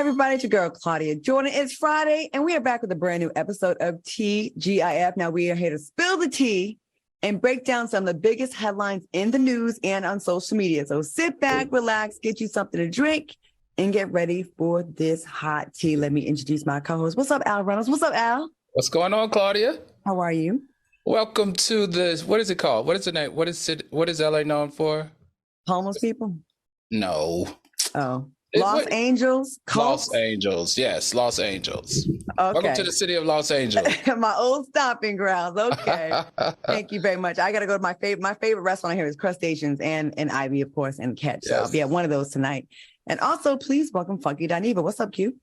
everybody, it's your girl, Claudia Jordan. It's Friday, and we are back with a brand new episode of TGIF. Now, we are here to spill the tea and break down some of the biggest headlines in the news and on social media. So sit back, relax, get you something to drink, and get ready for this hot tea. Let me introduce my co-host. What's up, Al Reynolds? What's up, Al? What's going on, Claudia? How are you? Welcome to the, what is it called? What is the name? What is LA known for? Homeless people? No. Oh. Los Angeles? Los Angeles, yes, Los Angeles. Okay. Welcome to the city of Los Angeles. My old stomping grounds. Okay. Thank you very much. I got to go to my favorite restaurant here is Crustaceans and Ivy, of course, and Catch. So I'll be at one of those tonight. And also, please welcome Funky Dineva. What's up, Q?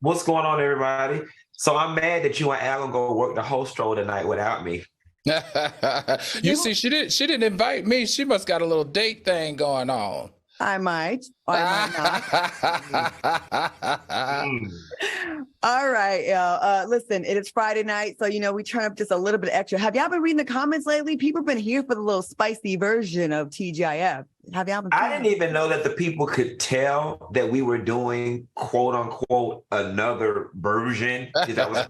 What's going on, everybody? So I'm mad that you and Alan go work the host role tonight without me. You see, she didn't invite me. She must got a little date thing going on. I might. Or I might not. All right. Listen, it is Friday night. So, we turn up just a little bit extra. Have y'all been reading the comments lately? People have been here for the little spicy version of TGIF. Have y'all been? I didn't even know that the people could tell that we were doing, quote unquote, another version. That was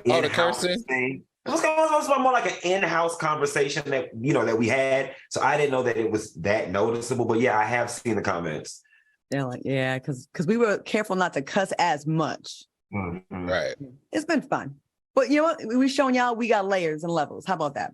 the cursing thing. It was more like an in-house conversation that we had. So I didn't know that it was that noticeable. But yeah, I have seen the comments. They're like, yeah, because we were careful not to cuss as much. Mm-hmm. Right. It's been fun. But you know what? We're showing y'all we got layers and levels. How about that?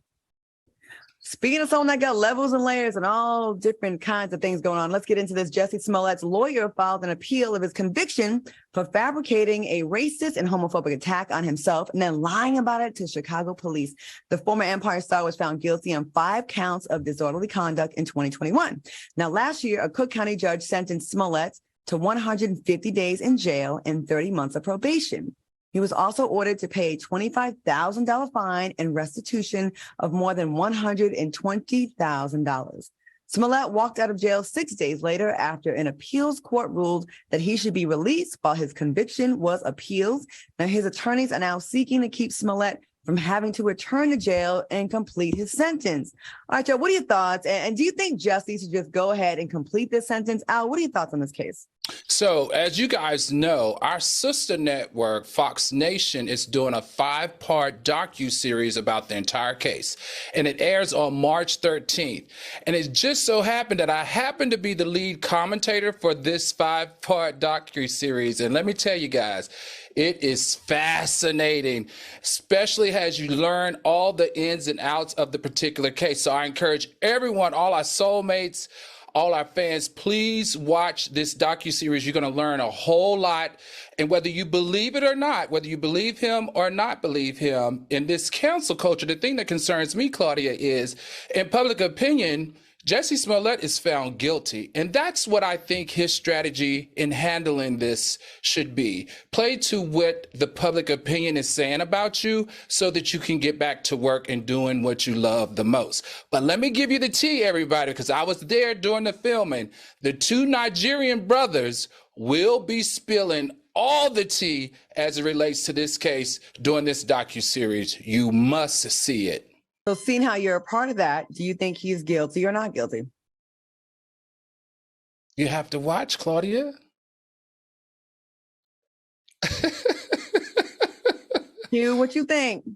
Speaking of someone that got levels and layers and all different kinds of things going on, let's get into this. Jussie Smollett's lawyer filed an appeal of his conviction for fabricating a racist and homophobic attack on himself and then lying about it to Chicago police. The former Empire star was found guilty on 5 counts of disorderly conduct in 2021. Now, last year, a Cook County judge sentenced Smollett to 150 days in jail and 30 months of probation. He was also ordered to pay a $25,000 fine and restitution of more than $120,000. Smollett walked out of jail 6 days later after an appeals court ruled that he should be released while his conviction was appealed. Now, his attorneys are now seeking to keep Smollett from having to return to jail and complete his sentence. All right, Joe, what are your thoughts? And do you think Jussie should just go ahead and complete this sentence? Al, what are your thoughts on this case? So, as you guys know, our sister network, Fox Nation, is doing a 5-part docuseries about the entire case. And it airs on March 13th. And it just so happened that I happen to be the lead commentator for this 5-part docuseries. And let me tell you guys, it is fascinating, especially as you learn all the ins and outs of the particular case. So I encourage everyone, all our soulmates, all our fans, please watch this docuseries. You're going to learn a whole lot. And whether you believe it or not, whether you believe him or not believe him, in this cancel culture, the thing that concerns me, Claudia, is in public opinion, Jussie Smollett is found guilty. And that's what I think his strategy in handling this should be. Play to what the public opinion is saying about you so that you can get back to work and doing what you love the most. But let me give you the tea, everybody, because I was there during the filming. The 2 Nigerian brothers will be spilling all the tea as it relates to this case during this docuseries. You must see it. So seeing how you're a part of that, do you think he's guilty or not guilty? You have to watch, Claudia. Hugh, what you think?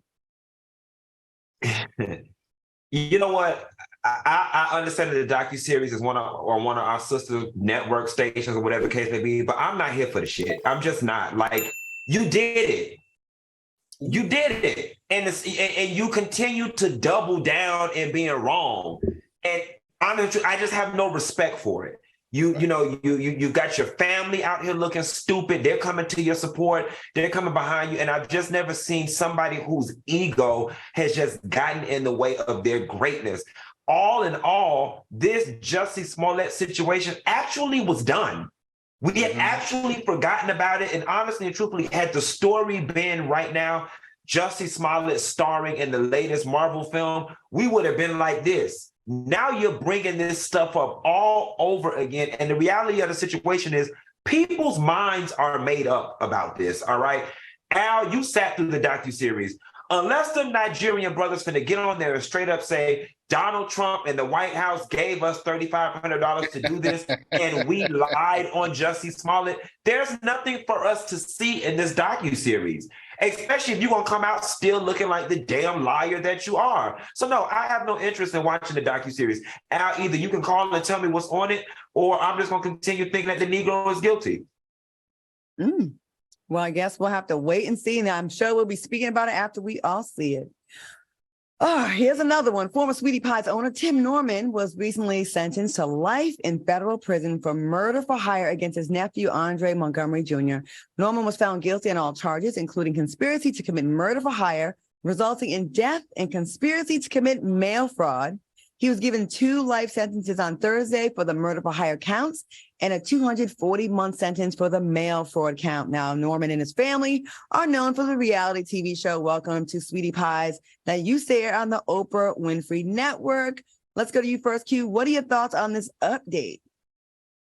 You know what? I understand that the docuseries is one of our sister network stations or whatever the case may be, but I'm not here for the shit. I'm just not. Like, you did it. You did it, and you continue to double down in being wrong. And honestly, I just have no respect for it. You got your family out here looking stupid. They're coming to your support. They're coming behind you. And I've just never seen somebody whose ego has just gotten in the way of their greatness. All in all, this Jussie Smollett situation actually was done. We had actually forgotten about it. And honestly and truthfully, had the story been right now, Jussie Smollett starring in the latest Marvel film, we would have been like this. Now you're bringing this stuff up all over again. And the reality of the situation is people's minds are made up about this, all right? Al, you sat through the docuseries. Unless the Nigerian brothers finna get on there and straight up say, Donald Trump and the White House gave us $3,500 to do this, and we lied on Jussie Smollett, there's nothing for us to see in this docuseries. Especially if you're gonna come out still looking like the damn liar that you are. So no, I have no interest in watching the docuseries. Al, either you can call and tell me what's on it, or I'm just gonna continue thinking that the Negro is guilty. Well, I guess we'll have to wait and see. And I'm sure we'll be speaking about it after we all see it. Oh, here's another one. Former Sweetie Pie's owner, Tim Norman, was recently sentenced to life in federal prison for murder for hire against his nephew, Andre Montgomery Jr. Norman was found guilty on all charges, including conspiracy to commit murder for hire, resulting in death, and conspiracy to commit mail fraud. He was given 2 life sentences on Thursday for the murder for hire counts and a 240-month sentence for the mail fraud count. Now, Norman and his family are known for the reality TV show Welcome to Sweetie Pies that used to air on the Oprah Winfrey Network. Let's go to you first, Q. What are your thoughts on this update?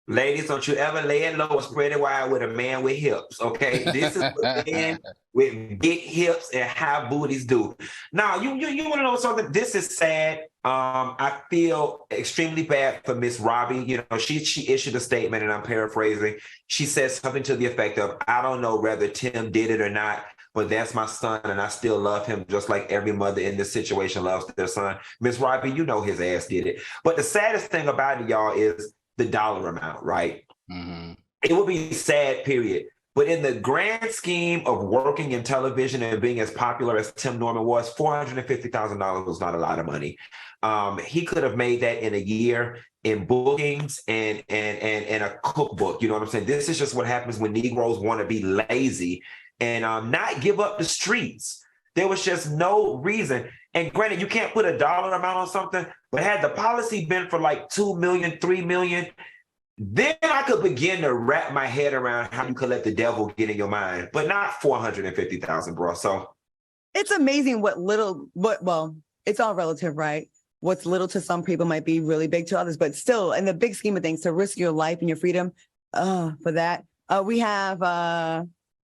Ladies, don't you ever lay it low or spread it wide with a man with hips, okay? This is what men with big hips and high booties do. Now, you want to know something? This is sad. I feel extremely bad for Miss Robbie. You know, she issued a statement, and I'm paraphrasing. She said something to the effect of, I don't know whether Tim did it or not, but that's my son, and I still love him just like every mother in this situation loves their son. Miss Robbie, you know his ass did it. But the saddest thing about it, y'all, is the dollar amount, right? Mm-hmm. It would be sad, period. But in the grand scheme of working in television and being as popular as Tim Norman was, $450,000 was not a lot of money. He could have made that in a year in bookings and a cookbook. You know what I'm saying? This is just what happens when Negroes want to be lazy and not give up the streets. There was just no reason. And granted, you can't put a dollar amount on something, but had the policy been for like 2 million, 3 million, then I could begin to wrap my head around how you could let the devil get in your mind, but not 450,000, bro. So it's amazing well, it's all relative, right? What's little to some people might be really big to others, but still, in the big scheme of things, to risk your life and your freedom for that. We have,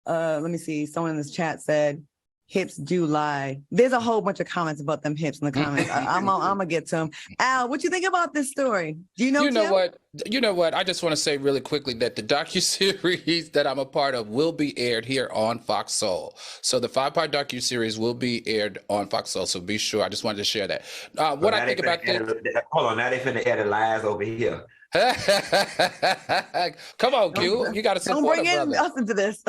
let me see, someone in this chat said, hips do lie. There's a whole bunch of comments about them hips in the comments. I'm gonna get to them. Al, what you think about this story? Do you know? You know what? I just want to say really quickly that the docuseries that I'm a part of will be aired here on Fox Soul. So the 5-part docuseries will be aired on Fox Soul. So be sure. I just wanted to share that. What I think about this. Hold on, now they finna add the lies over here. Come on, Q. You got to support don't bring us into this.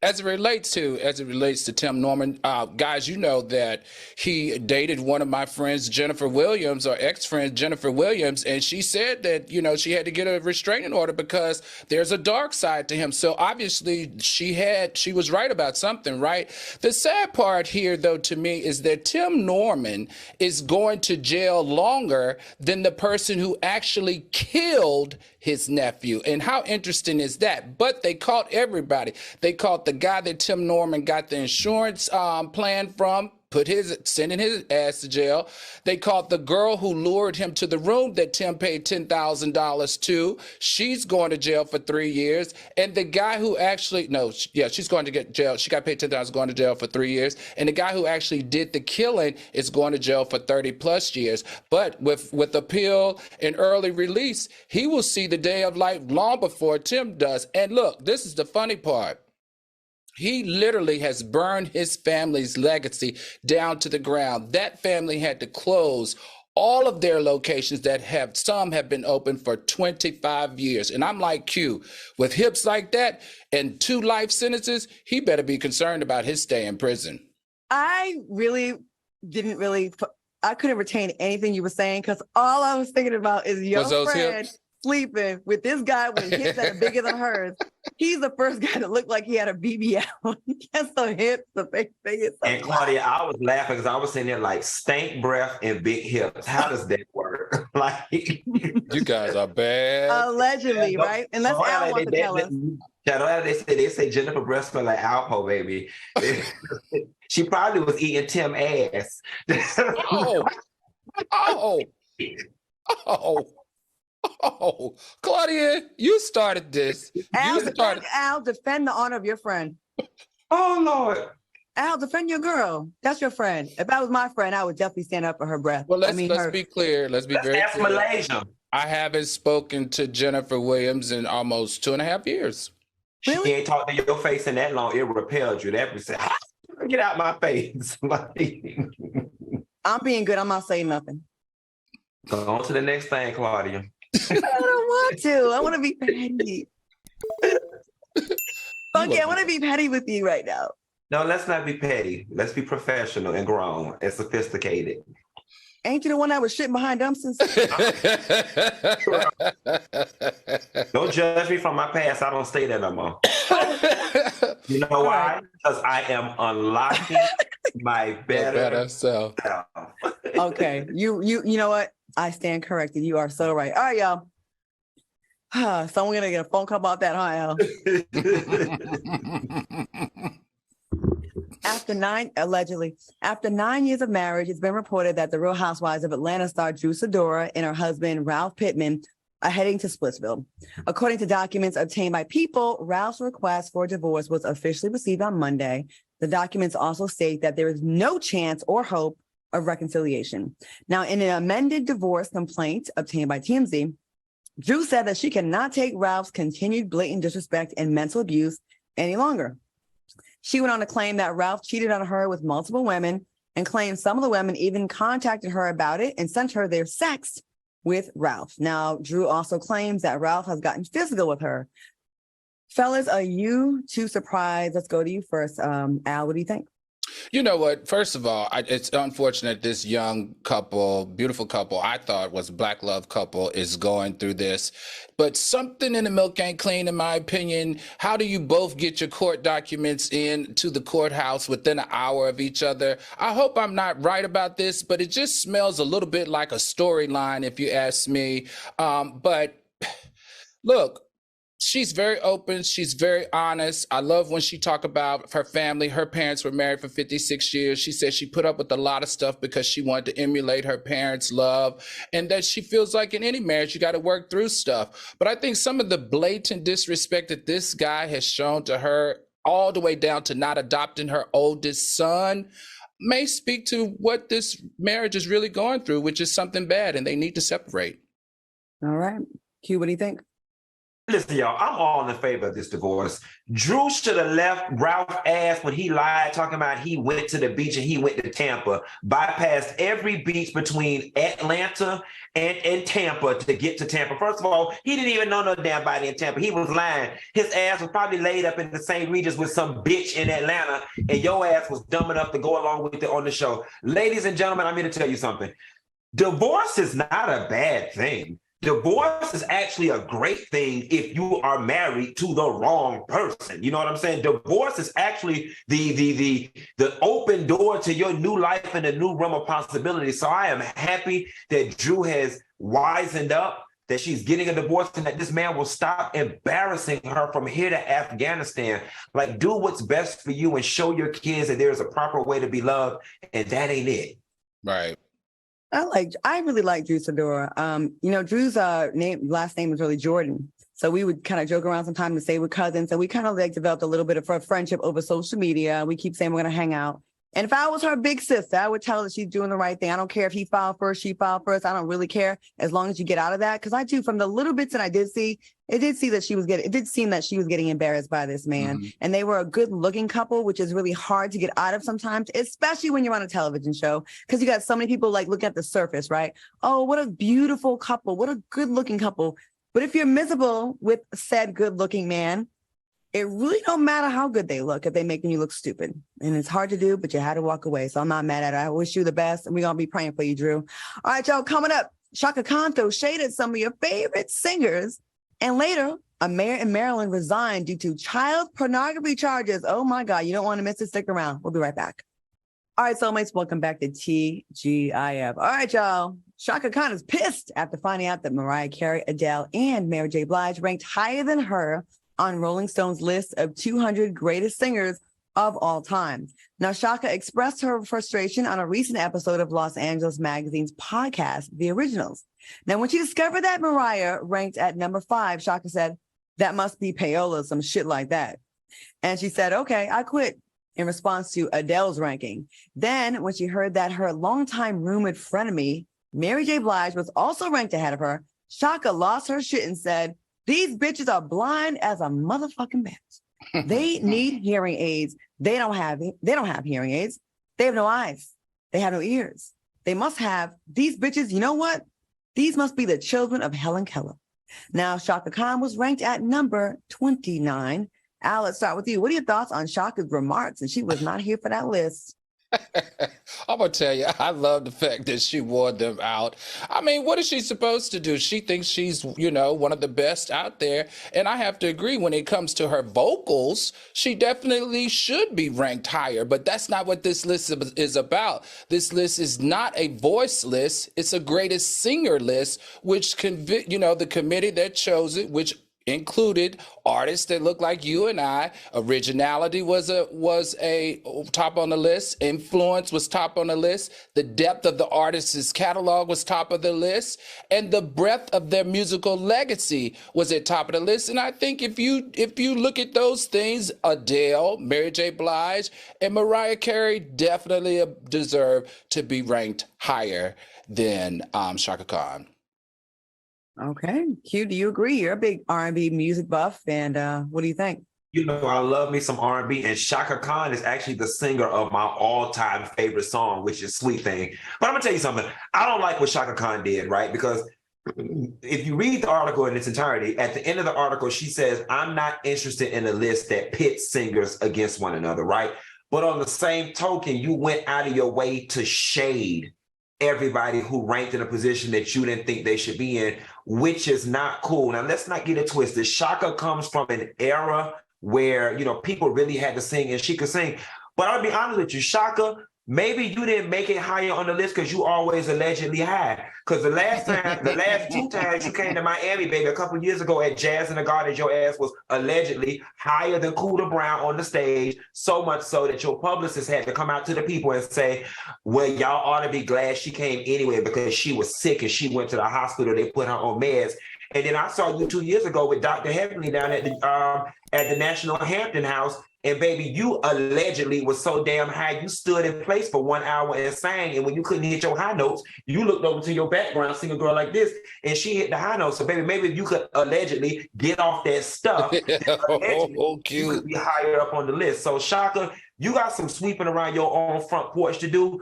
As it relates to Tim Norman, guys, you know that he dated one of my friends, Jennifer Williams, or ex-friend Jennifer Williams, and she said that, you know, she had to get a restraining order because there's a dark side to him. So obviously she was right about something, right? The sad part here, though, to me, is that Tim Norman is going to jail longer than the person who actually killed his nephew. And how interesting is that? But they caught everybody. They caught the guy that Tim Norman got the insurance plan from, sending his ass to jail. They caught the girl who lured him to the room that Tim paid $10,000 to. She's going to jail for 3 years. And the guy who she's going to get jail. She got paid $10,000, going to jail for 3 years. And the guy who actually did the killing is going to jail for 30 plus years. But with appeal and early release, he will see the day of light long before Tim does. And look, this is the funny part. He literally has burned his family's legacy down to the ground. That family had to close all of their locations some have been open for 25 years. And I'm like Q, with hips like that and 2 life sentences, he better be concerned about his stay in prison. I couldn't retain anything you were saying because all I was thinking about is your friend sleeping with this guy with hips that are bigger than hers. He's the first guy that looked like he had a BBL. He has some hips, the big hips. And Claudia, I was laughing because I was saying there like stank breath and big hips. How does that work? Like, you guys are bad. Allegedly, right? Unless Al wants to tell us. They say Jennifer breath smell like Alpo, baby. She probably was eating Tim ass. Oh, Claudia, you started this. Al, defend the honor of your friend. Oh, Lord. Al, defend your girl. That's your friend. If that was my friend, I would definitely stand up for her breath. Well, let's her. be clear. Let's be very That's clear. Malaysia. I haven't spoken to Jennifer Williams in almost 2.5 years. Really? She ain't talked to your face in that long. It repelled you. That was get out my face. I'm being good. I'm not saying nothing. Go on to the next thing, Claudia. I don't want to. I want to be petty. Funky, I want to be petty with you right now. No, let's not be petty. Let's be professional and grown and sophisticated. Ain't you the one that was shitting behind dumpsters? Don't judge me from my past. I don't stay there no more. You know why? Because I am unlocking my better self. Okay. You know what? I stand corrected. You are so right. All right, y'all. Someone gonna get a phone call about that, huh, Al? After 9 years of marriage, it's been reported that the Real Housewives of Atlanta star Drew Sidora and her husband, Ralph Pippen, are heading to Splitsville. According to documents obtained by People, Ralph's request for divorce was officially received on Monday. The documents also state that there is no chance or hope of reconciliation. Now, in an amended divorce complaint obtained by TMZ, Drew said that she cannot take Ralph's continued blatant disrespect and mental abuse any longer. She went on to claim that Ralph cheated on her with multiple women and claimed some of the women even contacted her about it and sent her their sex with Ralph. Now, Drew also claims that Ralph has gotten physical with her. Fellas, are you too surprised? Let's go to you first. Al, what do you think? You know what? First of all, it's unfortunate this young couple, beautiful couple, I thought was a Black love couple, is going through this. But something in the milk ain't clean, in my opinion. How do you both get your court documents in to the courthouse within an hour of each other? I hope I'm not right about this, but it just smells a little bit like a storyline, if you ask me. But look, she's very open. She's very honest. I love when she talk about her family. Her parents were married for 56 years. She said she put up with a lot of stuff because she wanted to emulate her parents' love, and that she feels like in any marriage, you got to work through stuff. But I think some of the blatant disrespect that this guy has shown to her, all the way down to not adopting her oldest son, may speak to what this marriage is really going through, which is something bad, and they need to separate. All right. Q, what do you think? Listen, y'all, I'm all in favor of this divorce. Drew should have left Ralph's ass when he lied, talking about he went to the beach and he went to Tampa, bypassed every beach between Atlanta and Tampa to get to Tampa. First of all, he didn't even know no damn body in Tampa. He was lying. His ass was probably laid up in the same regions with some bitch in Atlanta, and your ass was dumb enough to go along with it on the show. Ladies and gentlemen, I'm here to tell you something. Divorce is not a bad thing. Divorce is actually a great thing if you are married to the wrong person. You know what I'm saying? Divorce is actually the open door to your new life and a new realm of possibility. So I am happy that Drew has wisened up, that she's getting a divorce, and that this man will stop embarrassing her from here to Afghanistan. Like, do what's best for you and show your kids that there's a proper way to be loved, and that ain't it. Right. I really like Drew Sidora. Drew's last name is really Jordan. So we would kind of joke around sometimes and say we're cousins. So we kind of developed a little bit of a friendship over social media. We keep saying we're going to hang out. And if I was her big sister, I would tell her that she's doing the right thing. I don't care if he filed first, she filed first. I don't really care as long as you get out of that. Because I do, from the little bits that I did see, it did seem that she was getting embarrassed by this man. Mm-hmm. And they were a good looking couple, which is really hard to get out of sometimes, especially when you're on a television show, because you got so many people like looking at the surface, right? Oh, what a beautiful couple. What a good looking couple. But if you're miserable with said good looking man, it really don't matter how good they look if they're making you look stupid. And it's hard to do, but you had to walk away. So I'm not mad at it. I wish you the best. And we're going to be praying for you, Drew. All right, y'all, coming up, Chaka Khan throws shade at some of your favorite singers. And later, a mayor in Maryland resigned due to child pornography charges. Oh, my God. You don't want to miss it. Stick around. We'll be right back. All right, soulmates, welcome back to TGIF. All right, y'all. Chaka Khan is pissed after finding out that Mariah Carey, Adele, and Mary J. Blige ranked higher than her on Rolling Stone's list of 200 greatest singers of all time. Now, Chaka expressed her frustration on a recent episode of Los Angeles Magazine's podcast, The Originals. Now, when she discovered that Mariah ranked at number 5, Chaka said, that must be payola, some shit like that. And she said, okay, I quit. in response to Adele's ranking. Then, when she heard that her longtime rumored frenemy, Mary J. Blige, was also ranked ahead of her, Chaka lost her shit and said, "These bitches are blind as a motherfucking bitch. They need hearing aids. They don't have hearing aids. They have no eyes. They have no ears. They must have these bitches. You know what? These must be the children of Helen Keller." Now, Chaka Khan was ranked at number 29. Al, let's start with you. What are your thoughts on Chaka's remarks? And she was not here for that list. I'm gonna tell you, I love the fact that she wore them out. I mean, what is she supposed to do? She thinks she's, one of the best out there. And I have to agree, when it comes to her vocals, she definitely should be ranked higher. But that's not what this list is about. This list is not a voice list. It's a greatest singer list, which the committee that chose it, which included artists that look like you and I. Originality was a top on the list. Influence was top on the list. The depth of the artist's catalog was top of the list, and the breadth of their musical legacy was at top of the list. And I think if you look at those things, Adele, Mary J. Blige, and Mariah Carey definitely deserve to be ranked higher than Chaka Khan. Okay. Q, do you agree? You're a big R&B music buff, and what do you think? I love me some R&B, and Chaka Khan is actually the singer of my all-time favorite song, which is Sweet Thing. But I'm gonna tell you something. I don't like what Chaka Khan did, right? Because if you read the article in its entirety, at the end of the article, she says, "I'm not interested in a list that pits singers against one another," right? But on the same token, you went out of your way to shade everybody who ranked in a position that you didn't think they should be in, which is not cool. Now, let's not get it twisted. Chaka comes from an era where, people really had to sing and she could sing. But I'll be honest with you, Chaka, maybe you didn't make it higher on the list because you always allegedly high. Because the last two times you came to Miami, baby, a couple of years ago at Jazz in the Garden, your ass was allegedly higher than Cooter Brown on the stage, so much so that your publicist had to come out to the people and say, "Well, y'all ought to be glad she came anyway because she was sick and she went to the hospital. They put her on meds." And then I saw you 2 years ago with Dr. Heavenly down at the National Hampton House. And baby, you allegedly was so damn high, you stood in place for 1 hour and sang. And when you couldn't hit your high notes, you looked over to your background, sing a girl like this, and she hit the high notes. So baby, maybe if you could allegedly get off that stuff, you could be higher up on the list. So Chaka, you got some sweeping around your own front porch to do.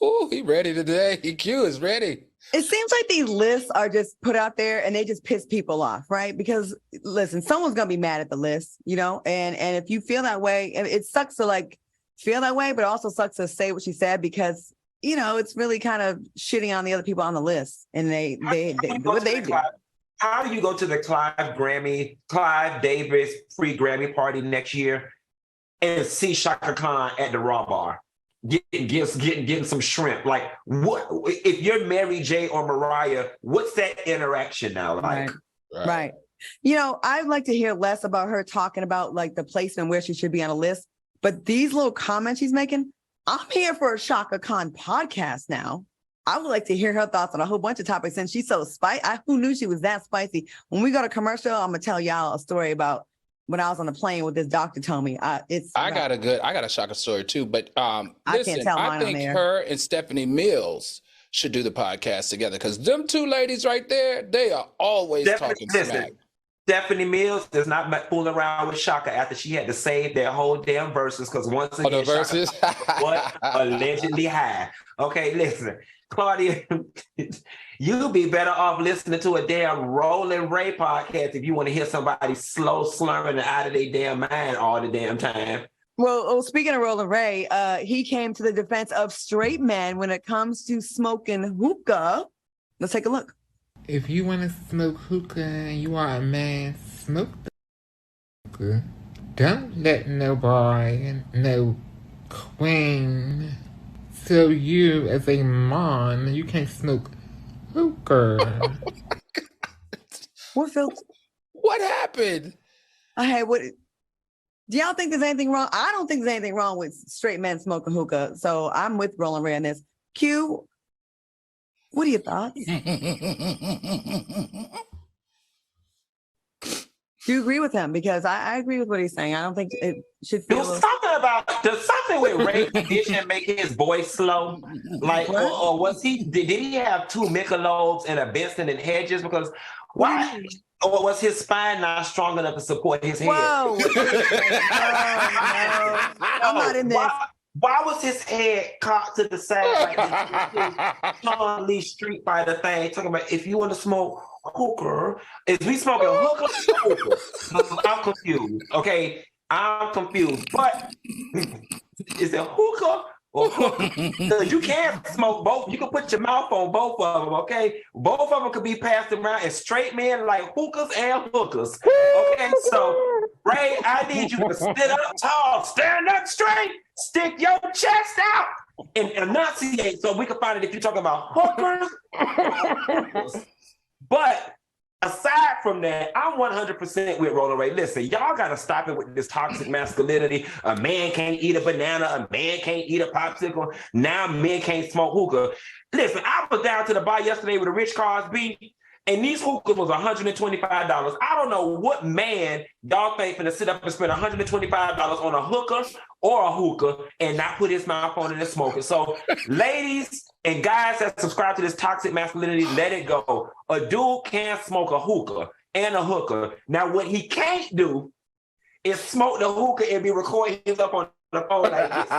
Oh, he ready today. Q is ready. It seems like these lists are just put out there and they just piss people off, right? Because listen, someone's gonna be mad at the list, and if you feel that way, it sucks to feel that way, but it also sucks to say what she said because it's really kind of shitting on the other people on the list, and they do what they do. How do you go to the Clive Davis free Grammy party next year and see Chaka Khan at the Raw Bar? Getting some shrimp. Like, what if you're Mary J or Mariah? What's that interaction now like? Right. I'd like to hear less about her talking about the placement where she should be on a list. But these little comments she's making, I'm here for a Chaka Khan podcast now. I would like to hear her thoughts on a whole bunch of topics. And she's so spicy. Who knew she was that spicy? When we go to commercial, I'm gonna tell y'all a story about when I was on the plane with this doctor told me. I got a Chaka story too, but I can't tell mine I think on there. her and Stephanie Mills should do the podcast together because them two ladies right there, they are always talking smack. Stephanie Mills does not fool around with Chaka after she had to save their whole damn verses because once again, verses? What allegedly high. Okay, listen, Claudia, you'd be better off listening to a damn Rolling Ray podcast if you want to hear somebody slow slurring out of their damn mind all the damn time. Well, speaking of Rolling Ray, he came to the defense of straight men when it comes to smoking hookah. Let's take a look. If you want to smoke hookah and you are a man, smoke the hookah. Don't let nobody, no queen, tell you as a man you can't smoke hookah. What happened? Hey, what? Do y'all think there's anything wrong? I don't think there's anything wrong with straight men smoking hookah. So I'm with Rolling Ray on this. Q, what are your thoughts? Do you agree with him? Because I agree with what he's saying. I don't think it should feel. Does something with Ray's condition make his voice slow? Like, or was did he have 2 Michelobs and a Benson and Hedges? Because why? Or was his spine not strong enough to support his head? Whoa. No. I'm not in this. Why was his head cocked to the side like Sean Lee Street Fighter thing? Talking about if you want to smoke hookah, is we smoking hookah? I'm confused. Okay, I'm confused. But is it hookah or hookah? Because you can't smoke both. You can put your mouth on both of them. Okay, both of them could be passed around as straight men like hookahs and hookahs. Okay, so Ray, I need you to sit up tall, stand up straight, stick your chest out, and enunciate so we can find it if you're talking about hookers. But aside from that, I'm 100% with Roller Ray. Listen, y'all got to stop it with this toxic masculinity. A man can't eat a banana. A man can't eat a popsicle. Now men can't smoke hookah. Listen, I was down to the bar yesterday with a Rich Cosby, and these hookahs was $125. I don't know what man y'all think finna sit up and spend $125 on a hooker or a hookah and not put his mouth on it and smoke it. So ladies and guys that subscribe to this toxic masculinity, let it go. A dude can smoke a hookah and a hooker. Now what he can't do is smoke the hookah and be recording himself on the phone like this.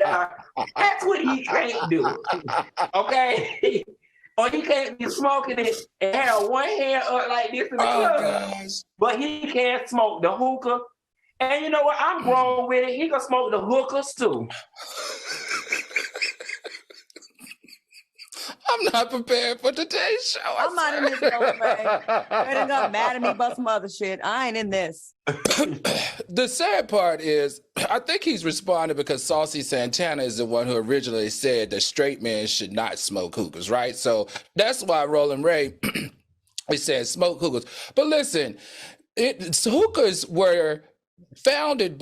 Now, that's what he can't do. Okay? Or he can't be smoking it and have one hand up like this in the club. But he can't smoke the hookah. And you know what? I'm grown with it. He can smoke the hookahs too. I'm not prepared for today's show. I'm not in this, Ray. They got mad at me about some other shit. I ain't in this. The sad part is, I think he's responding because Saucy Santana is the one who originally said that straight men should not smoke hookahs, right? So that's why Roland Ray he said smoke hookahs. But listen, hookahs were founded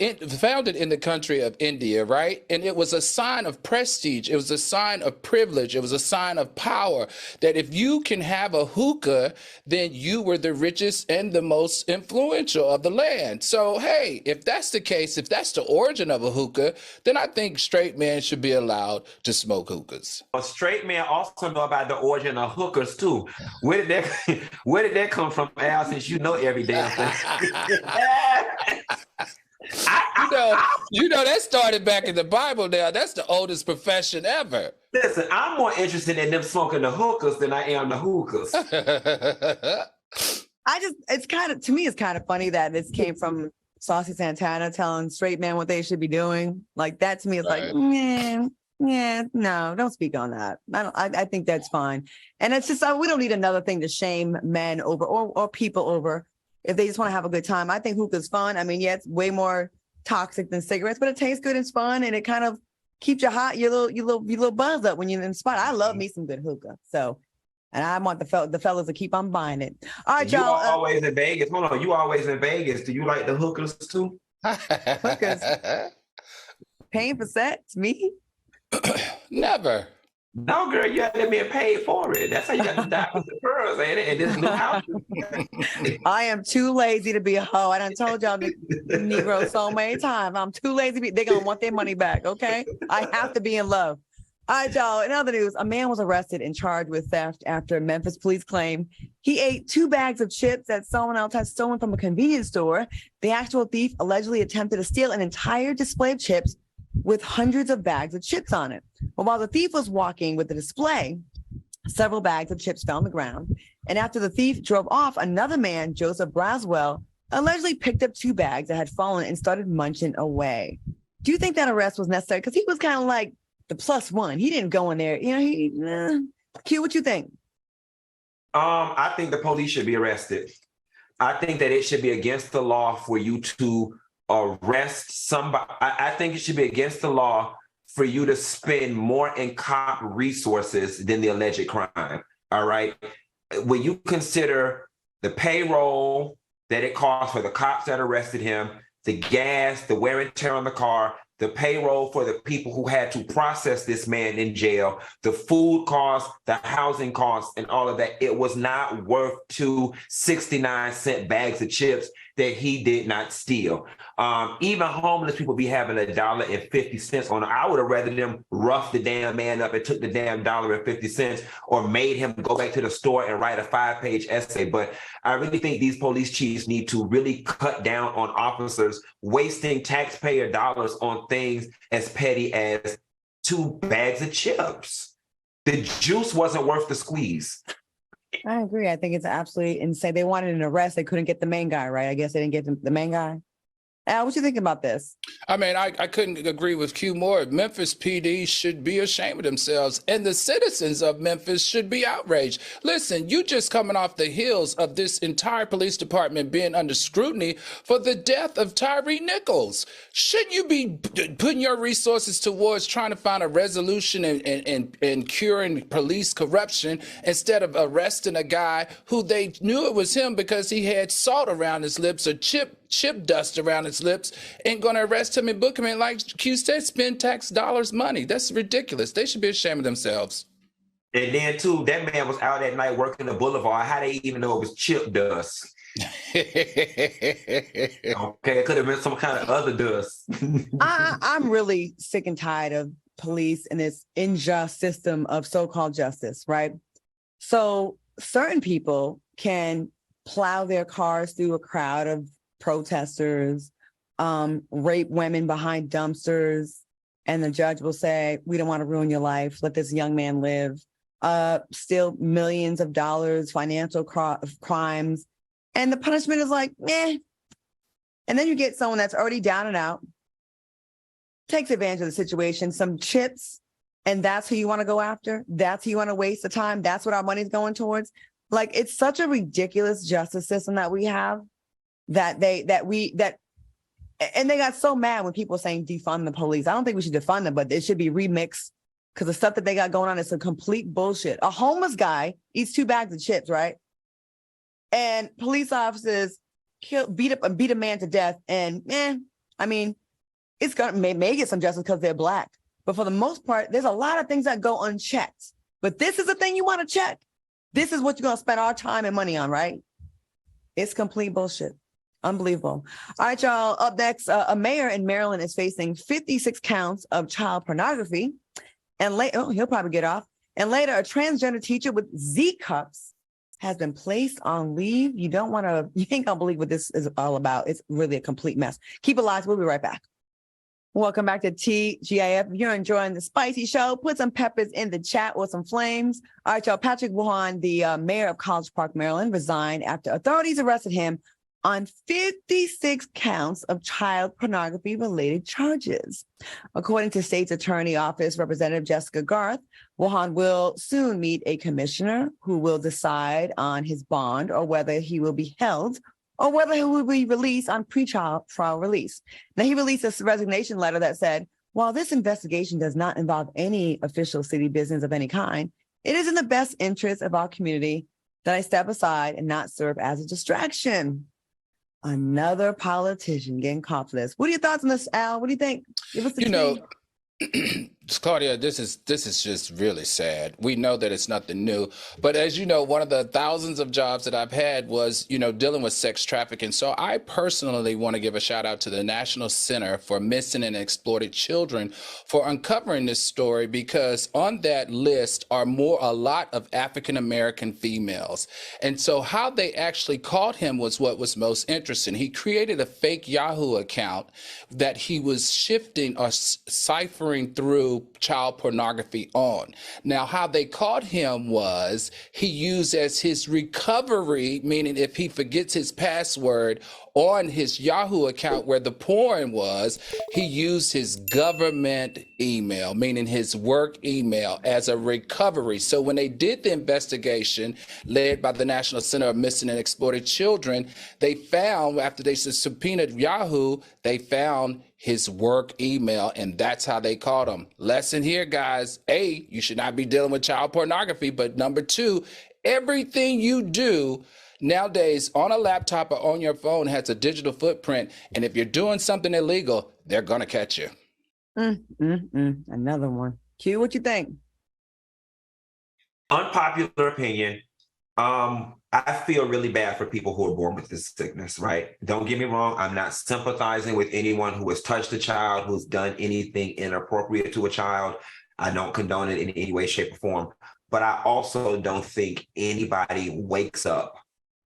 in the country of India, right? And it was a sign of prestige. It was a sign of privilege. It was a sign of power that if you can have a hookah, then you were the richest and the most influential of the land. So, hey, if that's the case, if that's the origin of a hookah, then I think straight men should be allowed to smoke hookahs. A straight man also know about the origin of hookers too. Where did that come from, Al, since you know every damn thing? You know that started back in the Bible now. That's the oldest profession ever. Listen, I'm more interested in them smoking the hookahs than I am the hookahs. To me, it's kind of funny that this came from Saucy Santana telling straight men what they should be doing. Like that to me is like, no, don't speak on that. I think that's fine. And it's just, we don't need another thing to shame men over or people over. If they just want to have a good time, I think hookah's fun. I mean, yeah, it's way more toxic than cigarettes, but it tastes good, it's fun, and it kind of keeps you hot, your little buzz up when you're in the spot. I love me some good hookah. So, and I want the fellas to keep on buying it. All right, y'all. You are always in Vegas. Hold on, you always in Vegas. Do you like the hookahs too? Hookahs. Paying for sex, me? Never. No, girl, you have to be paid for it. That's how you got to die with the pearls, ain't it? And this new house. I am too lazy to be a hoe. I done told y'all Negro so many times. I'm too lazy. They're going to want their money back, okay? I have to be in love. All right, y'all. In other news, a man was arrested and charged with theft after Memphis police claim he ate 2 bags of chips that someone else had stolen from a convenience store. The actual thief allegedly attempted to steal an entire display of chips with hundreds of bags of chips on it. But while the thief was walking with the display, several bags of chips fell on the ground. And after the thief drove off, another man, Joseph Braswell, allegedly picked up 2 bags that had fallen and started munching away. Do you think that arrest was necessary? Because he was kind of like the plus one. He didn't go in there. Q, what you think? I think the police should be arrested. I think that it should be against the law for you to arrest somebody. I think it should be against the law for you to spend more in cop resources than the alleged crime. All right. When you consider the payroll that it costs for the cops that arrested him, the gas, the wear and tear on the car, the payroll for the people who had to process this man in jail, the food costs, the housing costs, and all of that. It was not worth 2 69-cent bags of chips that he did not steal. Even homeless people be having $1.50 on it. I would have rather them rough the damn man up and took the damn $1.50 or made him go back to the store and write a 5-page essay. But I really think these police chiefs need to really cut down on officers wasting taxpayer dollars on things as petty as 2 bags of chips. The juice wasn't worth the squeeze. I agree. I think it's absolutely insane. They wanted an arrest. They couldn't get the main guy, right? I guess they didn't get the main guy. Al, what you think about this? I mean, I couldn't agree with Q more. Memphis PD should be ashamed of themselves, and the citizens of Memphis should be outraged. Listen, you just coming off the heels of this entire police department being under scrutiny for the death of Tyree Nichols. Shouldn't you be putting your resources towards trying to find a resolution and curing police corruption instead of arresting a guy who they knew it was him because he had salt around his lips or chip dust around his lips, and going to arrest him and book him and, like Q said, spend tax dollars money? That's ridiculous. They should be ashamed of themselves. And then too, that man was out at night working the boulevard. How they even know it was chip dust? Okay, it could have been some kind of other dust. I'm really sick and tired of police and this unjust system of so-called justice, right? So certain people can plow their cars through a crowd of protesters, rape women behind dumpsters, and the judge will say, we don't want to ruin your life, let this young man live, steal millions of dollars, financial crimes, and the punishment is like, meh. And then you get someone that's already down and out, takes advantage of the situation, some chips, and that's who you want to go after? That's who you want to waste the time? That's what our money's going towards? Like, it's such a ridiculous justice system that we have. And they got so mad when people were saying defund the police. I don't think we should defund them, but it should be remixed because the stuff that they got going on is some complete bullshit. A homeless guy eats 2 bags of chips, right? And police officers beat a man to death. And I mean, it's gonna may get some justice because they're Black, but for the most part, there's a lot of things that go unchecked. But this is the thing you want to check. This is what you're gonna spend our time and money on, right? It's complete bullshit. Unbelievable. All right, y'all. Up next, a mayor in Maryland is facing 56 counts of child pornography. And later, he'll probably get off. And later, a transgender teacher with Z cups has been placed on leave. You ain't gonna believe what this is all about. It's really a complete mess. Keep it live. We'll be right back. Welcome back to TGIF. If you're enjoying the spicy show, put some peppers in the chat or some flames. All right, y'all. Patrick Wuhan, the mayor of College Park, Maryland, resigned after authorities arrested him on 56 counts of child pornography-related charges. According to State's Attorney Office Representative Jessica Garth, Wuhan will soon meet a commissioner who will decide on his bond or whether he will be held or whether he will be released on pre-trial release. Now, he released a resignation letter that said, while this investigation does not involve any official city business of any kind, it is in the best interest of our community that I step aside and not serve as a distraction. Another politician getting caught for this. What are your thoughts on this, Al? What do you think? Give us the Claudia, this is just really sad. We know that it's nothing new, but as you know, one of the thousands of jobs that I've had was, dealing with sex trafficking. So I personally want to give a shout out to the National Center for Missing and Exploited Children for uncovering this story, because on that list are a lot of African American females. And so how they actually caught him was what was most interesting. He created a fake Yahoo account that he was shifting or ciphering through child pornography on. Now, how they caught him was he used as his recovery, meaning if he forgets his password on his Yahoo account where the porn was, he used his government email, meaning his work email, as a recovery. So when they did the investigation led by the National Center of Missing and Exploited Children, they found, after they subpoenaed Yahoo, they found his work email, and that's how they caught him. Lesson here, guys. A, you should not be dealing with child pornography, but number 2, everything you do nowadays on a laptop or on your phone has a digital footprint, and if you're doing something illegal, they're gonna catch you. Another one. Q, what you think? Unpopular opinion. I feel really bad for people who are born with this sickness, right? Don't get me wrong. I'm not sympathizing with anyone who has touched a child, who's done anything inappropriate to a child. I don't condone it in any way, shape, or form. But I also don't think anybody wakes up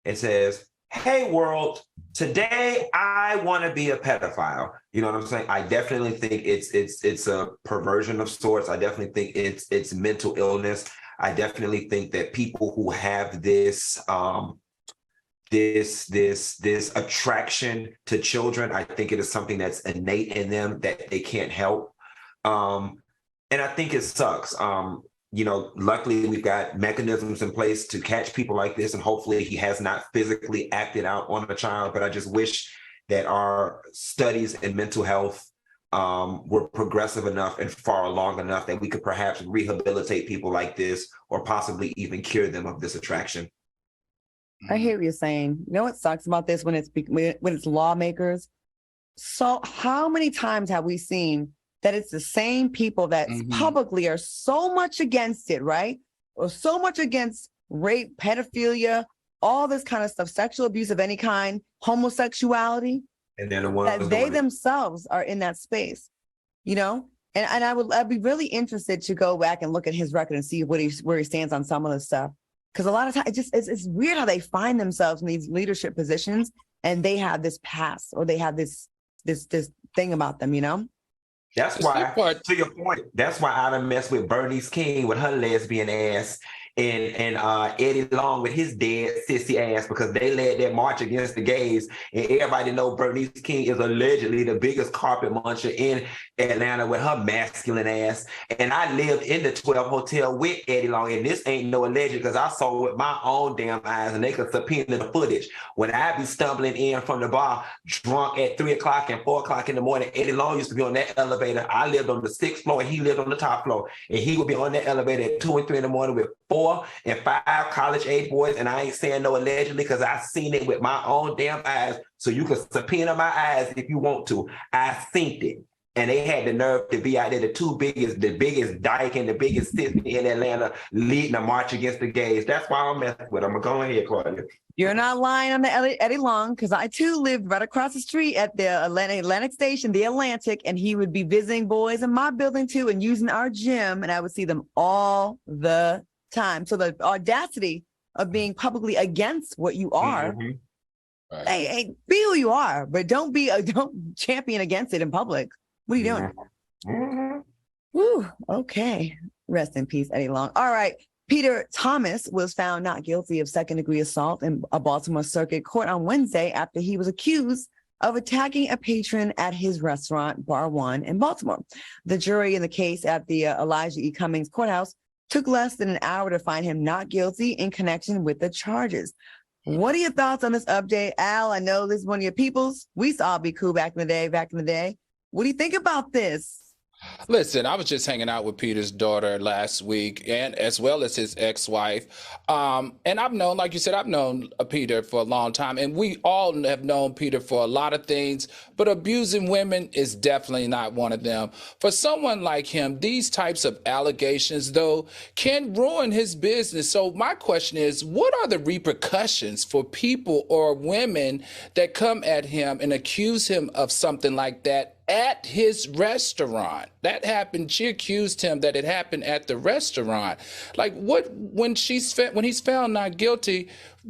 and says, hey, world, today I want to be a pedophile. You know what I'm saying? I definitely think it's a perversion of sorts. I definitely think it's mental illness. I definitely think that people who have this this attraction to children, I think it is something that's innate in them that they can't help. And I think it sucks. Luckily we've got mechanisms in place to catch people like this, and hopefully he has not physically acted out on a child. But I just wish that our studies in mental health were progressive enough and far along enough that we could perhaps rehabilitate people like this, or possibly even cure them of this attraction. I hear what you're saying. You know what sucks about this when it's lawmakers? So how many times have we seen that it's the same people that publicly are so much against it, right? Or so much against rape, pedophilia, all this kind of stuff, sexual abuse of any kind, homosexuality, and they're the ones that they themselves are in that space, And I'd be really interested to go back and look at his record and see where he stands on some of this stuff. Because a lot of times it's weird how they find themselves in these leadership positions and they have this past, or they have this thing about them, That's why, to your point, that's why I done messed with Bernice King with her lesbian ass, and Eddie Long with his dead sissy ass, because they led that march against the gays. And everybody know Bernice King is allegedly the biggest carpet muncher in Atlanta with her masculine ass. And I lived in the 12 Hotel with Eddie Long, and this ain't no alleged, because I saw it with my own damn eyes, and they could subpoena the footage. When I be stumbling in from the bar drunk at 3 o'clock and 4 o'clock in the morning, Eddie Long used to be on that elevator. I lived on the 6th floor and he lived on the top floor, and he would be on that elevator at 2 and 3 in the morning with 4 and 5 college-age boys. And I ain't saying no allegedly, because I seen it with my own damn eyes. So you can subpoena my eyes if you want to. I seen it. And they had the nerve to be out there, the biggest dyke and the biggest sissy in Atlanta, leading a march against the gays. That's why I'm messing with them. I'm going here, Claudia. You're not lying on the Eddie Long, because I too lived right across the street at the Atlantic Station, the Atlantic, and he would be visiting boys in my building too and using our gym, and I would see them all the time. So the audacity of being publicly against what you are, Right. hey, be who you are, but don't champion against it in public. What are you doing? Whew, okay. Rest in peace, Eddie Long. All right. Peter Thomas was found not guilty of second-degree assault in a Baltimore Circuit Court on Wednesday after he was accused of attacking a patron at his restaurant, Bar One, in Baltimore. The jury in the case at the Elijah E. Cummings Courthouse took less than an hour to find him not guilty in connection with the charges. What are your thoughts on this update? Al, I know this is one of your peoples. We used to all be cool back in the day. What do you think about this? Listen, I was just hanging out with Peter's daughter last week, and as well as his ex-wife. And I've known, like you said, I've known Peter for a long time, and we all have known Peter for a lot of things, but abusing women is definitely not one of them. For someone like him, these types of allegations, though, can ruin his business. So my question is, what are the repercussions for people or women that come at him and accuse him of something like that at his restaurant? That happened. She accused him that it happened at the restaurant. Like, when he's found not guilty,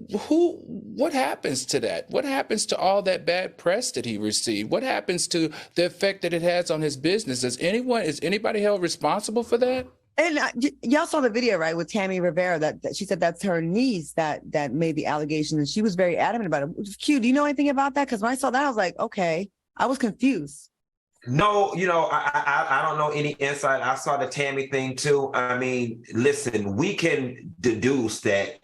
what happens to that? What happens to all that bad press that he received? What happens to the effect that it has on his business? Is anybody held responsible for that? And y'all saw the video, right, with Tammy Rivera, that she said that's her niece that made the allegation, and she was very adamant about it. Q, do you know anything about that? Because when I saw that, I was like, okay, I was confused. No, I don't know any insight. I saw the Tammy thing too. I mean, listen, we can deduce that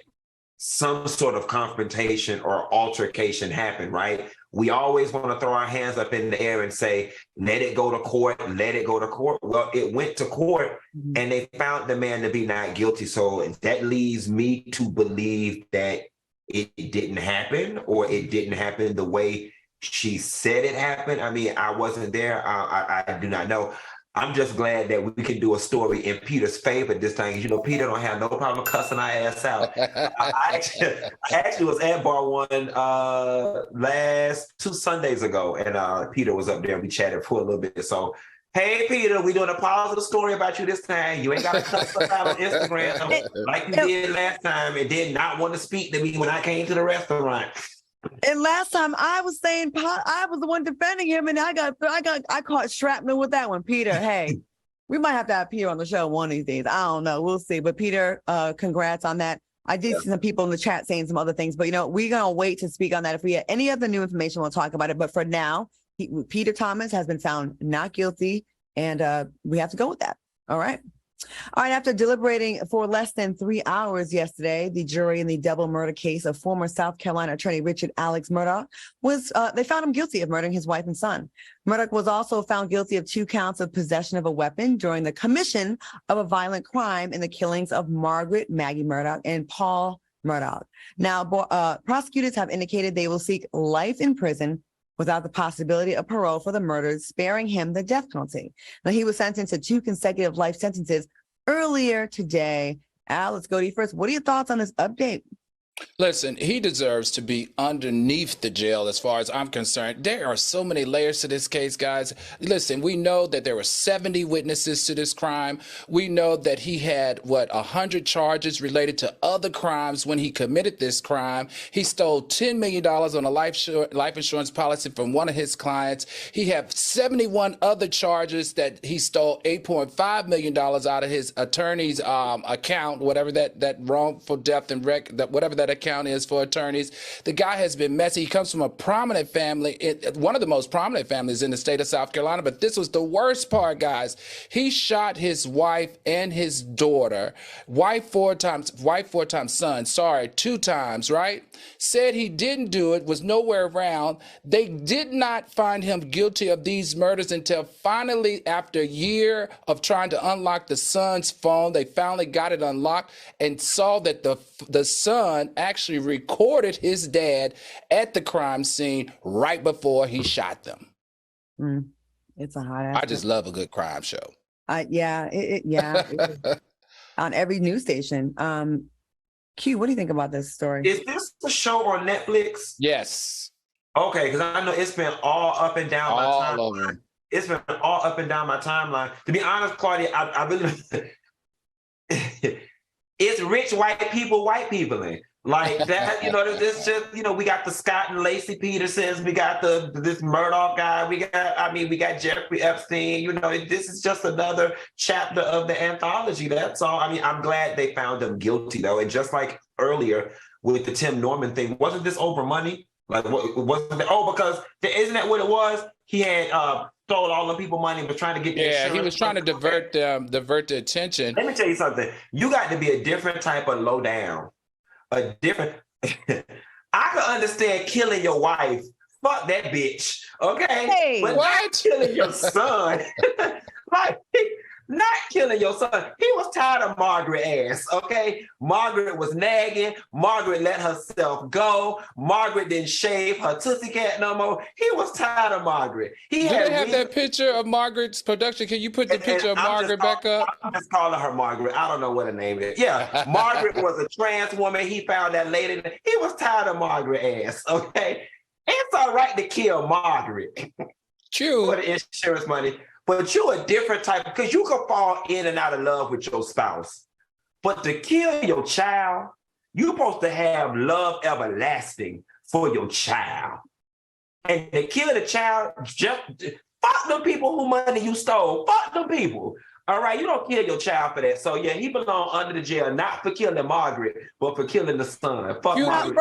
some sort of confrontation or altercation happened, right? We always want to throw our hands up in the air and say, let it go to court, let it go to court. Well, it went to court and they found the man to be not guilty. So that leads me to believe that it didn't happen, or it didn't happen the way she said it happened. I mean, I wasn't there. I do not know. I'm just glad that we can do a story in Peter's favor this time. You know, Peter don't have no problem cussing our ass out. I actually was at Bar One last 2 Sundays ago, and Peter was up there. We chatted for a little bit. So, hey, Peter, we doing a positive story about you this time. You ain't got to cuss us out on Instagram like you did last time and did not want to speak to me when I came to the restaurant. And last time I was saying I was the one defending him, and I caught shrapnel with that one. Peter, hey, we might have to have Peter on the show one of these days. I don't know. We'll see. But Peter, congrats on that. I did see some people in the chat saying some other things, but we're gonna wait to speak on that. If we have any other new information, we'll talk about it. But for now, Peter Thomas has been found not guilty, and we have to go with that. All right. All right, after deliberating for less than 3 hours yesterday, the jury in the double murder case of former South Carolina attorney Richard Alex Murdaugh they found him guilty of murdering his wife and son. Murdaugh was also found guilty of 2 counts of possession of a weapon during the commission of a violent crime in the killings of Margaret Maggie Murdaugh and Paul Murdaugh. Now, prosecutors have indicated they will seek life in prison without the possibility of parole for the murders, sparing him the death penalty. Now, he was sentenced to 2 consecutive life sentences earlier today. Al, let's go to you first. What are your thoughts on this update? Listen, he deserves to be underneath the jail as far as I'm concerned. There are so many layers to this case, guys. Listen, we know that there were 70 witnesses to this crime. We know that he had, 100 charges related to other crimes when he committed this crime. He stole $10 million on a life insurance policy from one of his clients. He had 71 other charges that he stole $8.5 million out of his attorney's account, whatever that wrongful death and whatever that account is for attorneys. The guy has been messy. He comes from a prominent family, one of the most prominent families in the state of South Carolina. But this was the worst part, guys. He shot his wife and his daughter, wife 4 times, son, 2 times, right? Said he didn't do it, was nowhere around. They did not find him guilty of these murders until finally, after a year of trying to unlock the son's phone, they finally got it unlocked and saw that the son actually recorded his dad at the crime scene right before he shot them. It's a hot ass. I just love a good crime show. Yeah. On every news station. Q, what do you think about this story? Is this a show on Netflix? Yes. Okay, because I know it's been all up and down my timeline. It's been all up and down my timeline. To be honest, Claudia, I really it's rich white people in. Like that, this just, we got the Scott and Lacey Petersons, we got this Murdaugh guy, we got Jeffrey Epstein, this is just another chapter of the anthology. That's all. I mean, I'm glad they found him guilty though. And just like earlier with the Tim Norman thing, wasn't this over money? Like, what wasn't it? Oh, because isn't that what it was? He had stole all the people money and was trying to get the insurance. He was trying to divert the attention. Let me tell you something. You got to be a different type of low down. I can understand killing your wife. Fuck that bitch. Okay? Hey, but what? Not killing your son. Not killing your son. He was tired of Margaret ass, okay? Margaret was nagging. Margaret let herself go. Margaret didn't shave her Tootsie Cat no more. He was tired of Margaret. Do they have that picture of Margaret's production? Can you put the picture of Margaret back up? I'm just calling her Margaret. I don't know what her name is. Yeah, Margaret was a trans woman. He found that lady. He was tired of Margaret ass, okay? It's all right to kill Margaret. True. For the insurance money. But you're a different type, because you can fall in and out of love with your spouse. But to kill your child, you're supposed to have love everlasting for your child. And to kill the child, just fuck them people who money you stole. Fuck them people. All right, you don't kill your child for that. So yeah, he belongs under the jail, not for killing Margaret, but for killing the son. Fuck Margaret.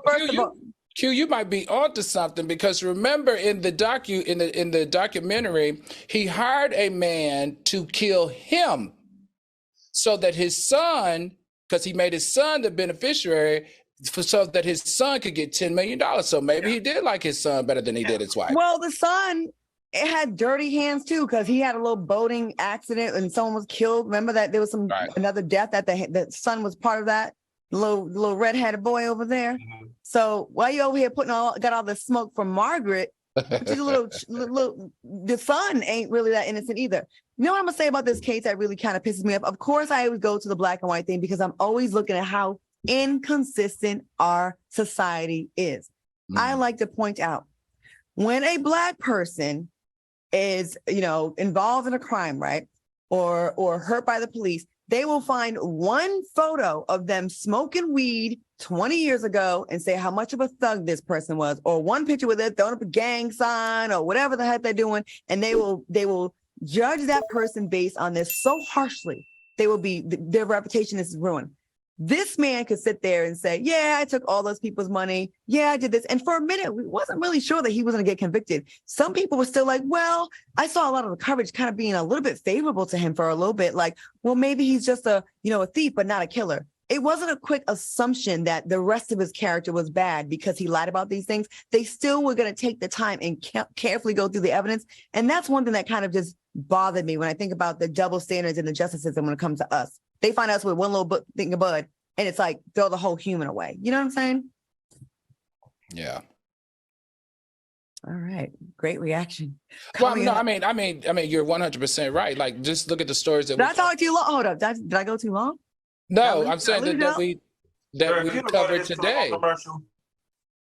First of all, Q, you might be onto something, because remember in the documentary, he hired a man to kill him so that his son, because he made his son the beneficiary, so that his son could get $10 million. So maybe he did like his son better than he did his wife. Well, the son had dirty hands too, because he had a little boating accident and someone was killed. Remember that there was another death that the son was part of that little redheaded boy over there. So why you over here got all the smoke from Margaret? But you little, the son ain't really that innocent either. You know what I'm gonna say about this case that really kind of pisses me off? Of course, I always go to the black and white thing because I'm always looking at how inconsistent our society is. I like to point out when a black person is, involved in a crime, right? Or hurt by the police, they will find one photo of them smoking weed 20 years ago and say how much of a thug this person was, or one picture with it throwing up a gang sign or whatever the heck they're doing. And they will judge that person based on this so harshly. Their reputation is ruined. This man could sit there and say, yeah, I took all those people's money. Yeah, I did this. And for a minute, we wasn't really sure that he was going to get convicted. Some people were still like, well, I saw a lot of the coverage kind of being a little bit favorable to him for a little bit. Like, well, maybe he's just a thief, but not a killer. It wasn't a quick assumption that the rest of his character was bad because he lied about these things. They still were going to take the time and carefully go through the evidence. And that's one thing that kind of just bothered me when I think about the double standards in the justice system when it comes to us. They find us with one little thing of bud, and it's like throw the whole human away. You know what I'm saying? Yeah. All right. Great reaction. Well, no, I mean, you're 100% right. Like, just look at the stories that Did I talk too long? Hold up. Did I go too long? No, I'm saying that we covered today.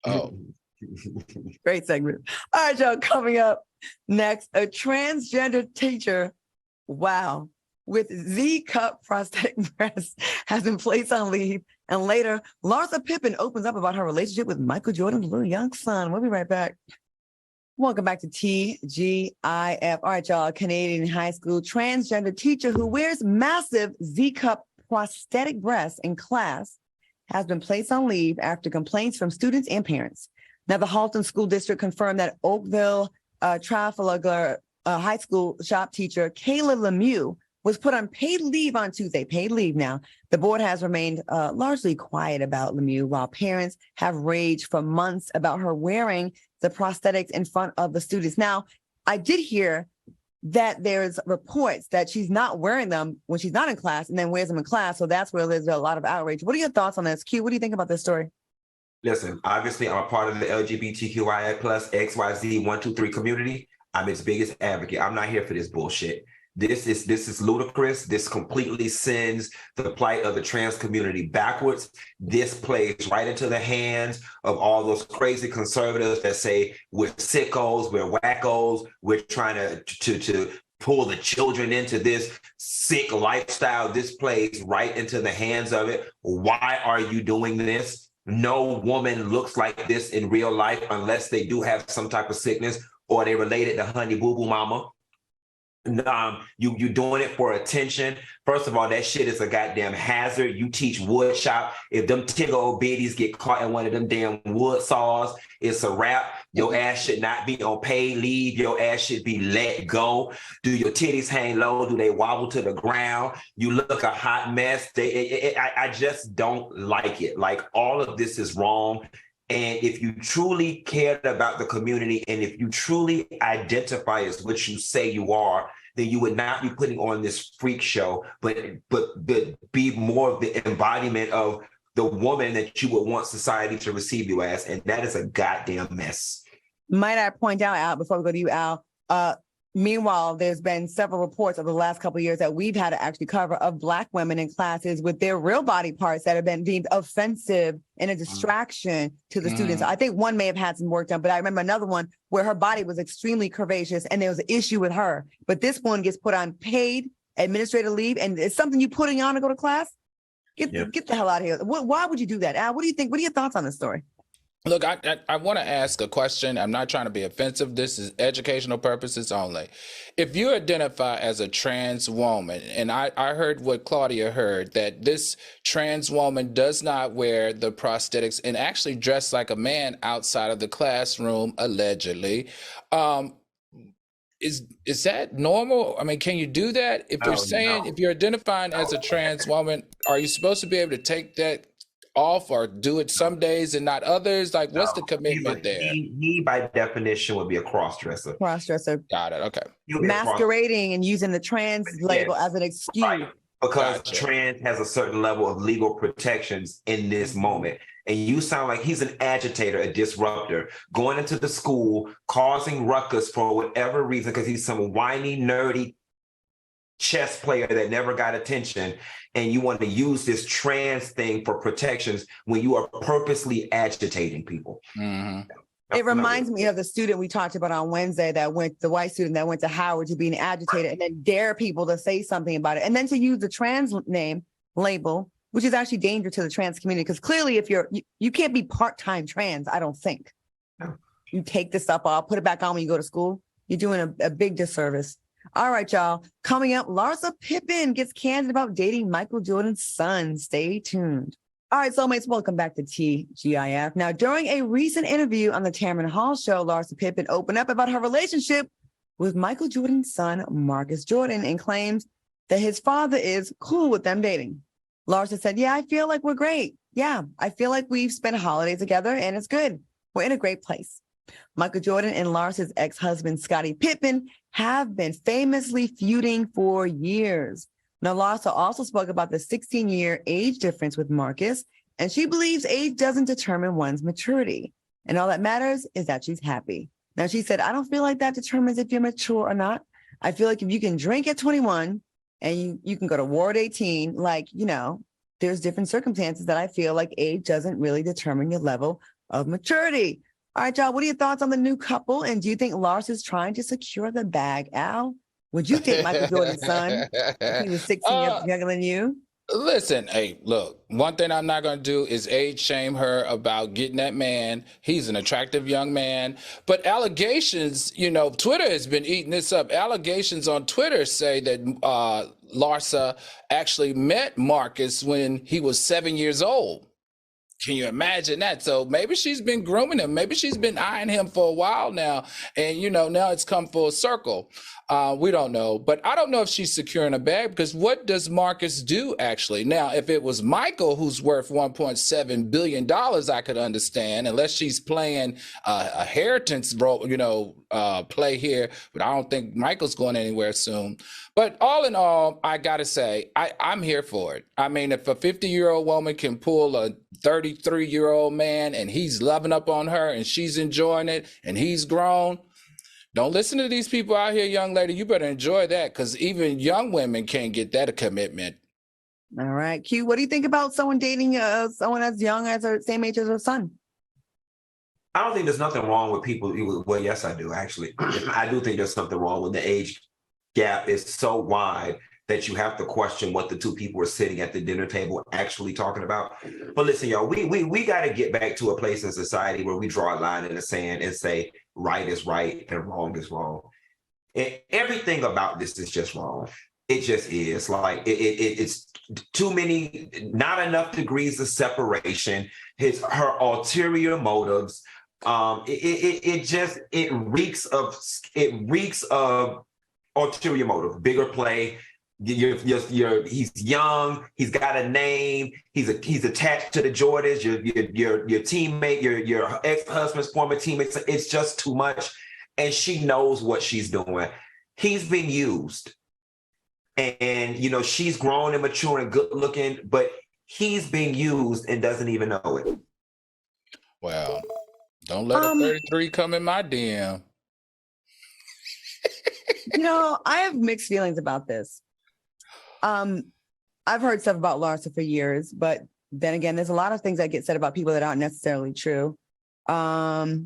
Oh. Great segment. All right, y'all. Coming up next, a transgender teacher. Wow. With Z-cup prosthetic breast has been placed on leave. And later, Larsa Pippen opens up about her relationship with Michael Jordan's little young son. We'll be right back. Welcome back to TGIF. All right, y'all. Canadian high school transgender teacher who wears massive Z-cup prosthetic breasts in class has been placed on leave after complaints from students and parents. Now, the Halton School District confirmed that Oakville Trafalgar High School shop teacher Kayla Lemieux was put on paid leave on Tuesday. Paid leave now. The board has remained largely quiet about Lemieux, while parents have raged for months about her wearing the prosthetics in front of the students. Now, I did hear that there's reports that she's not wearing them when she's not in class and then wears them in class. So that's where there's a lot of outrage. What are your thoughts on this? Q, what do you think about this story? Listen, obviously, I'm a part of the LGBTQIA plus XYZ 123 community. I'm its biggest advocate. I'm not here for this bullshit. This is ludicrous. This completely sends the plight of the trans community backwards. This plays right into the hands of all those crazy conservatives that say we're sickos, we're wackos, we're trying to pull the children into this sick lifestyle. This plays right into the hands of it. Why are you doing this? No woman looks like this in real life unless they do have some type of sickness or they related to Honey Boo Boo Mama. You doing it for attention. First of all, that shit is a goddamn hazard. You teach wood shop. If them tigger old biddies get caught in one of them damn wood saws, it's a wrap. Your ass should not be on paid leave. Your ass should be let go. Do your titties hang low? Do they wobble to the ground? You look a hot mess. I just don't like it. Like, all of this is wrong. And if you truly cared about the community and if you truly identify as what you say you are, then you would not be putting on this freak show, but be more of the embodiment of the woman that you would want society to receive you as. And that is a goddamn mess. Might I point out, Al, before we go to you, Al, meanwhile, there's been several reports over the last couple of years that we've had to actually cover of Black women in classes with their real body parts that have been deemed offensive and a distraction to the students. I think one may have had some work done, but I remember another one where her body was extremely curvaceous and there was an issue with her. But this one gets put on paid administrative leave, and it's something you putting on to go to class? Get the hell out of here. Why would you do that, Al? What do you think? What are your thoughts on this story? Look, I want to ask a question. I'm not trying to be offensive. This is educational purposes only. If you identify as a trans woman, and I heard what Claudia heard, that this trans woman does not wear the prosthetics and actually dress like a man outside of the classroom, allegedly. Is that normal? I mean, can you do that? If you're saying, if you're identifying as a trans woman, are you supposed to be able to take that off or do it some days and not others? Like, what's the commitment there? He by definition would be a cross-dresser. Cross-dresser. Got it. Okay. Masquerading and using the trans label as an excuse because Gotcha. trans has a certain level of legal protections in this moment. And you sound like he's an agitator, a disruptor, going into the school, causing ruckus for whatever reason, because he's some whiny, nerdy chess player that never got attention. And you want to use this trans thing for protections when you are purposely agitating people. Mm-hmm. It reminds me of the student we talked about on Wednesday the white student that went to Howard to be an agitator and then dare people to say something about it. And then to use the trans name label, which is actually dangerous to the trans community. Because clearly if you can't be part-time trans, I don't think. No. You take this stuff off, put it back on when you go to school. You're doing a big disservice. All right, y'all. Coming up, Larsa Pippen gets candid about dating Michael Jordan's son. Stay tuned. All right, soulmates, welcome back to TGIF. Now, during a recent interview on the Tamron Hall show, Larsa Pippen opened up about her relationship with Michael Jordan's son, Marcus Jordan, and claims that his father is cool with them dating. Larsa said, yeah, I feel like we're great. Yeah, I feel like we've spent holidays together and it's good. We're in a great place. Michael Jordan and Larsa's ex-husband, Scottie Pippen, have been famously feuding for years. Now, Larsa also spoke about the 16-year age difference with Marcus, and she believes age doesn't determine one's maturity. And all that matters is that she's happy. Now, she said, I don't feel like that determines if you're mature or not. I feel like if you can drink at 21 and you can go to war at 18, there's different circumstances that I feel like age doesn't really determine your level of maturity. All right, y'all, what are your thoughts on the new couple? And do you think Larsa's trying to secure the bag, Al? Would you date Michael Jordan's son if he was 16 years younger than you? Listen, hey, look, one thing I'm not going to do is age shame her about getting that man. He's an attractive young man. But allegations, Twitter has been eating this up. Allegations on Twitter say that Larsa actually met Marcus when he was 7 years old. Can you imagine that? So maybe she's been grooming him. Maybe she's been eyeing him for a while now. And, now it's come full circle. We don't know. But I don't know if she's securing a bag, because what does Marcus do, actually? Now, if it was Michael, who's worth $1.7 billion, I could understand, unless she's playing a inheritance role, play here. But I don't think Michael's going anywhere soon. But all in all, I got to say, I'm here for it. I mean, if a 50-year-old woman can pull a 33-year-old man and he's loving up on her and she's enjoying it and he's grown, don't listen to these people out here, young lady. You better enjoy that, because even young women can't get that a commitment. All right, Q, what do you think about someone dating someone as young as her same age as her son? I don't think there's nothing wrong with people. Well, yes, I do, actually. I do think there's something wrong with the age gap is so wide that you have to question what the two people are sitting at the dinner table actually talking about. But listen, y'all, we got to get back to a place in society where we draw a line in the sand and say right is right and wrong is wrong. And everything about this is just wrong. It just is. Like it's too many, not enough degrees of separation. Her ulterior motives. It reeks of ulterior motive, bigger play. He's young. He's got a name. He's attached to the Jordans. Your teammate, your ex-husband's former teammate. It's just too much, and she knows what she's doing. He's been used, and she's grown and mature and good looking, but he's being used and doesn't even know it. Well, don't let a 33 come in my DM. I have mixed feelings about this. I've heard stuff about Larsa for years, but then again, there's a lot of things that get said about people that aren't necessarily true. I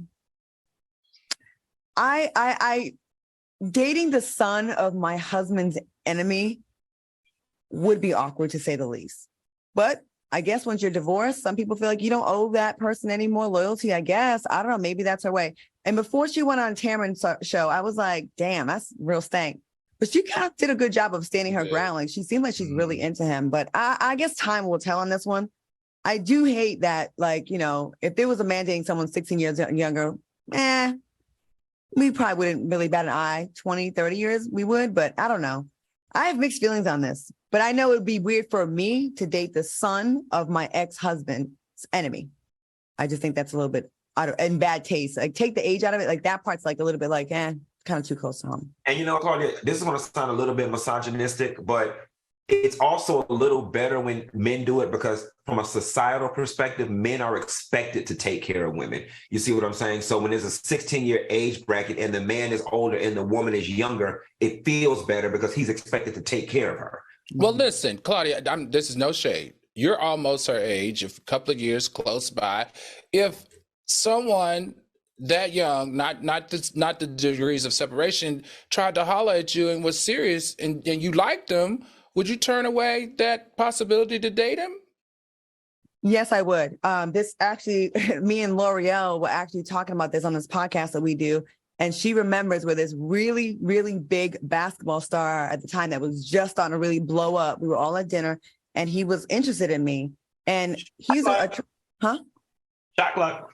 dating the son of my husband's enemy would be awkward, to say the least. But I guess once you're divorced, some people feel like you don't owe that person any more loyalty, I guess. I don't know. Maybe that's her way. And before she went on Tamron's show, I was like, damn, that's real stank. But she kind of did a good job of standing her ground. Like, she seemed like she's really into him. But I guess time will tell on this one. I do hate that, if there was a man dating someone 16 years younger, we probably wouldn't really bat an eye. 20, 30 years, we would. But I don't know. I have mixed feelings on this. But I know it would be weird for me to date the son of my ex-husband's enemy. I just think that's a little bit in bad taste. Like, take the age out of it. Like, that part's like a little bit like, kind of too close to home. And Claudia, this is going to sound a little bit misogynistic, but it's also a little better when men do it because from a societal perspective, men are expected to take care of women. You see what I'm saying? So when there's a 16-year age bracket and the man is older and the woman is younger, it feels better because he's expected to take care of her. Well, listen, Claudia, this is no shade. You're almost her age, a couple of years close by. If someone that young, not the degrees of separation, tried to holler at you and was serious and you liked them, would you turn away that possibility to date him? Yes, I would. This actually, me and L'Oreal were actually talking about this on this podcast that we do. And she remembers where this really, really big basketball star at the time that was just starting to really blow up. We were all at dinner and he was interested in me. And he's huh? Shot clock.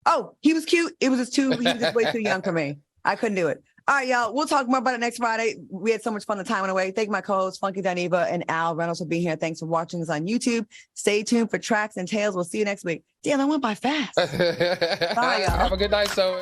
Oh, he was cute. He was just way too young for me. I couldn't do it. All right, y'all. We'll talk more about it next Friday. We had so much fun. The time went away. Thank my co-hosts, Funky Dineva and Al Reynolds, for being here. Thanks for watching us on YouTube. Stay tuned for Tracks and Tales. We'll see you next week. Damn, that went by fast. Bye, y'all. Have a good night, Zoe.